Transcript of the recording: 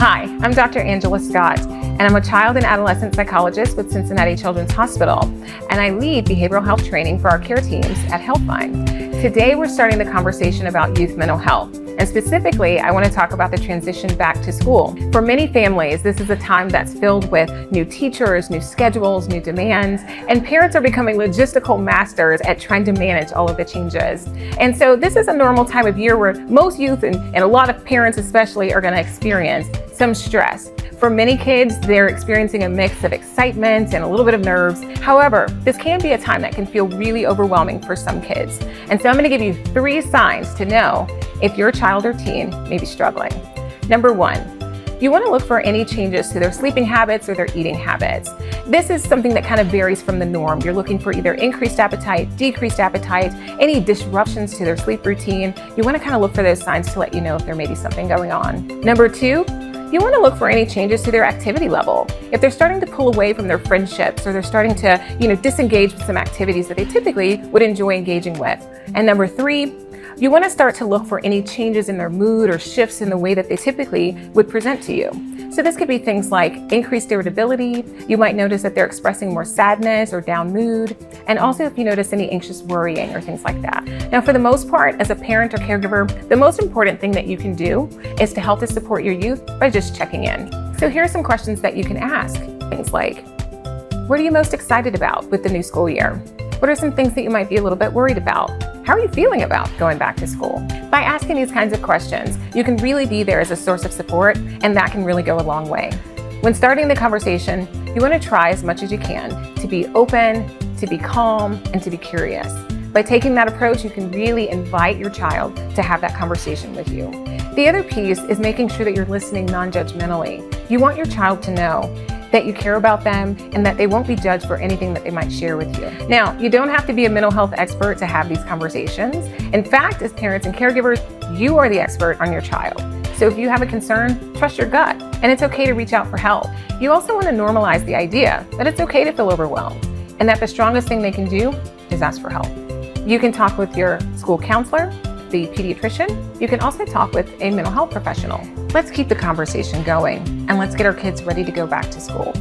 Hi, I'm Dr. Angela Scott, and I'm a child and adolescent psychologist with Cincinnati Children's Hospital, and I lead behavioral health training for our care teams at Healthline. Today, we're starting the conversation about youth mental health, and specifically, I want to talk about the transition back to school. For many families, this is a time that's filled with new teachers, new schedules, new demands, and parents are becoming logistical masters at trying to manage all of the changes. And so this is a normal time of year where most youth and a lot of parents especially are going to experience some stress. For many kids, they're experiencing a mix of excitement and a little bit of nerves. However, this can be a time that can feel really overwhelming for some kids. And so I'm going to give you 3 signs to know if your child or teen may be struggling. Number 1, you want to look for any changes to their sleeping habits or their eating habits. This is something that kind of varies from the norm. You're looking for either increased appetite, decreased appetite, any disruptions to their sleep routine. You want to kind of look for those signs to let you know if there may be something going on. Number 2, you want to look for any changes to their activity level. If they're starting to pull away from their friendships or they're starting to, disengage with some activities that they typically would enjoy engaging with. And number 3, you want to start to look for any changes in their mood or shifts in the way that they typically would present to you. So this could be things like increased irritability. You might notice that they're expressing more sadness or down mood. And also if you notice any anxious worrying or things like that. Now, for the most part, as a parent or caregiver, the most important thing that you can do is to help to support your youth by just checking in. So here are some questions that you can ask. Things like, what are you most excited about with the new school year? What are some things that you might be a little bit worried about? How are you feeling about going back to school? By asking these kinds of questions, you can really be there as a source of support, and that can really go a long way. When starting the conversation, you want to try as much as you can to be open, to be calm, and to be curious. By taking that approach, you can really invite your child to have that conversation with you. The other piece is making sure that you're listening non-judgmentally. You want your child to know that you care about them and that they won't be judged for anything that they might share with you. Now, you don't have to be a mental health expert to have these conversations. In fact, as parents and caregivers, you are the expert on your child. So if you have a concern, trust your gut, and it's okay to reach out for help. You also want to normalize the idea that it's okay to feel overwhelmed and that the strongest thing they can do is ask for help. You can talk with your school counselor, the pediatrician. You can also talk with a mental health professional. Let's keep the conversation going and let's get our kids ready to go back to school.